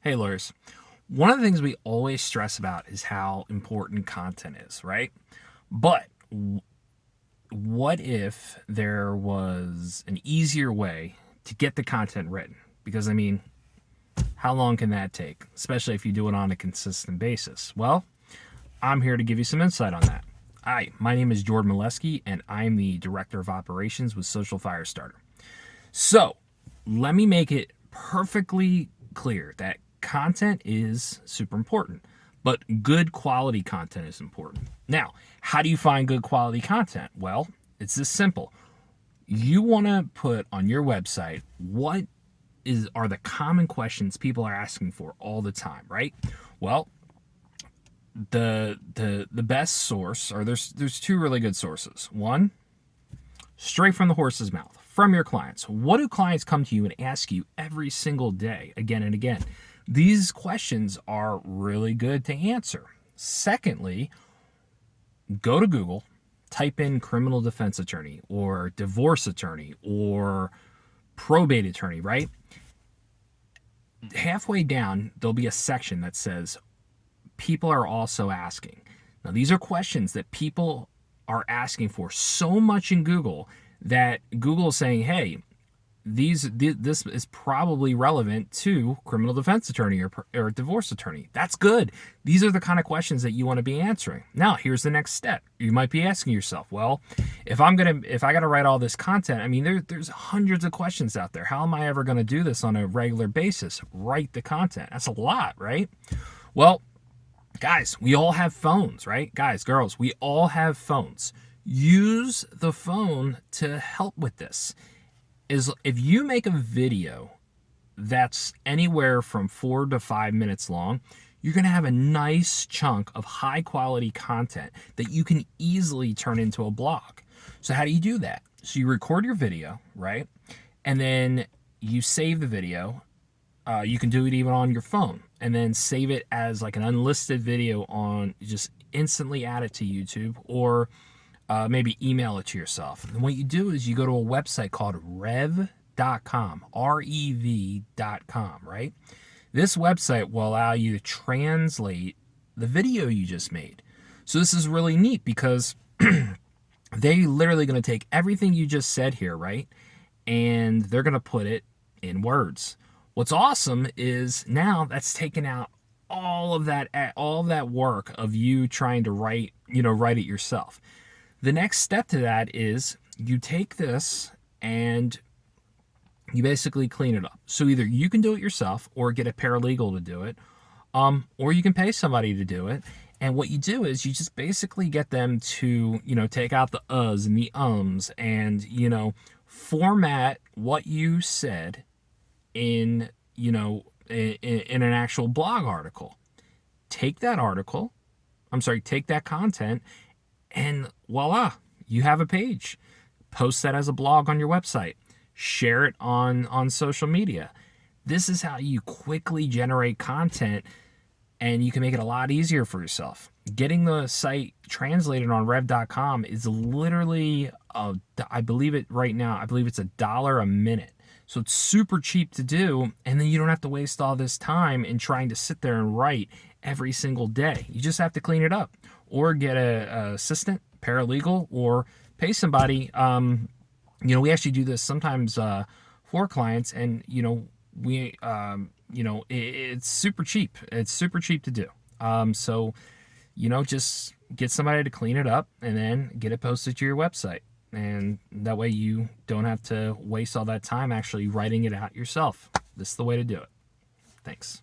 Hey, lawyers. One of the things we always stress about is how important content is, right? But what if there was an easier way to get the content written? Because, how long can that take, especially if you do it on a consistent basis? Well, I'm here to give you some insight on that. Hi, my name is Jordan Molesky, and I'm the Director of Operations with Social Firestarter. So, let me make it perfectly clear that content is super important, but good quality content is important. Now, how do you find good quality content? Well, it's this simple. You want to put on your website what are the common questions people are asking for all the time, right? Well, the best source, or there's two really good sources. One, straight from the horse's mouth, from your clients. What do clients come to you and ask you every single day, again and again? These questions are really good to answer. Secondly, go to Google, type in criminal defense attorney or divorce attorney or probate attorney, right? Halfway down, there'll be a section that says people are also asking. Now, these are questions that people are asking for so much in Google that Google is saying, hey, this is probably relevant to criminal defense attorney or divorce attorney. That's good. These are the kind of questions that you want to be answering. Now, here's the next step. You might be asking yourself, well, if I got to write all this content, there's hundreds of questions out there. How am I ever going to do this on a regular basis? Write the content. That's a lot, right? Well, guys, we all have phones, right? Guys, girls, we all have phones. Use the phone to help with this. If you make a video that's anywhere from 4 to 5 minutes long, you're going to have a nice chunk of high quality content that you can easily turn into a blog. So how do you do that? So you record your video, right? And then you save the video. You can do it even on your phone and then save it as like an unlisted video just instantly add it to YouTube, or maybe email it to yourself. And what you do is you go to a website called rev.com, rev.com, right? This website will allow you to translate the video you just made. So this is really neat because they literally going to take everything you just said here, right? And they're going to put it in words. What's awesome is now that's taken out all of that work of you trying to write it yourself. The next step to that is you take this and you basically clean it up. So either you can do it yourself or get a paralegal to do it, or you can pay somebody to do it. And what you do is you just basically get them to, take out the uhs and the ums and, format what you said in an actual blog article. Take that content, and voila, you have a page. Post that as a blog on your website. Share it on social media. This is how you quickly generate content, and you can make it a lot easier for yourself. Getting the site translated on rev.com is literally, I believe it's $1 a minute. So it's super cheap to do, and then you don't have to waste all this time in trying to sit there and write every single day. You just have to clean it up, or get a assistant, paralegal, or pay somebody. We actually do this sometimes for clients, and it's super cheap. It's super cheap to do. So just get somebody to clean it up and then get it posted to your website. And that way you don't have to waste all that time actually writing it out yourself. This is the way to do it. Thanks.